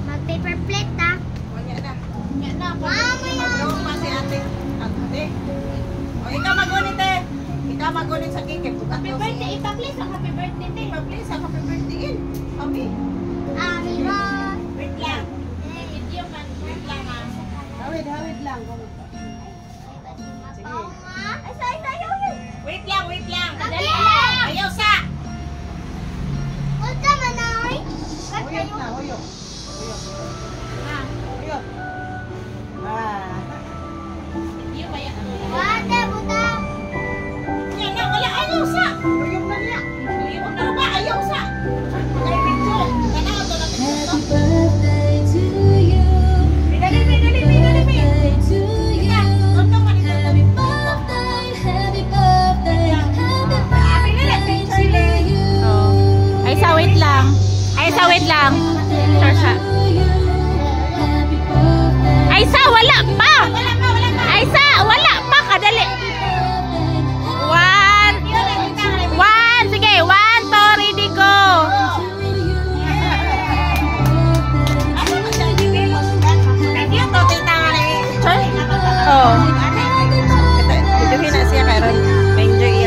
Mag-paper plate ta. Ikaw magunit eh. Ikaw magunit sa cake. Happy birthday. Ipa-please ang happy birthday te. Ipa-please ang happy birthday. Kami. Wait lang. Video man. Wait lang ha. Hawid lang. Sige. Wait lang. Dali lang. Ayaw sa. Huwag ka manoy. Uyok na, uyok. Uyok. Video ba yan? Wala, butang. Yan na, wala. Ayaw sa. Uyok na niya. Uyok na ba? Ayaw sa. Ay, video. Tanaw to natin. Happy birthday to you. Dali. Happy birthday to you. Tontong manito. Happy birthday, happy birthday, happy birthday to you. Ay, sa wait lang. Sarsha. Happy birthday. Ay, sa wala pa. Ay, sa wala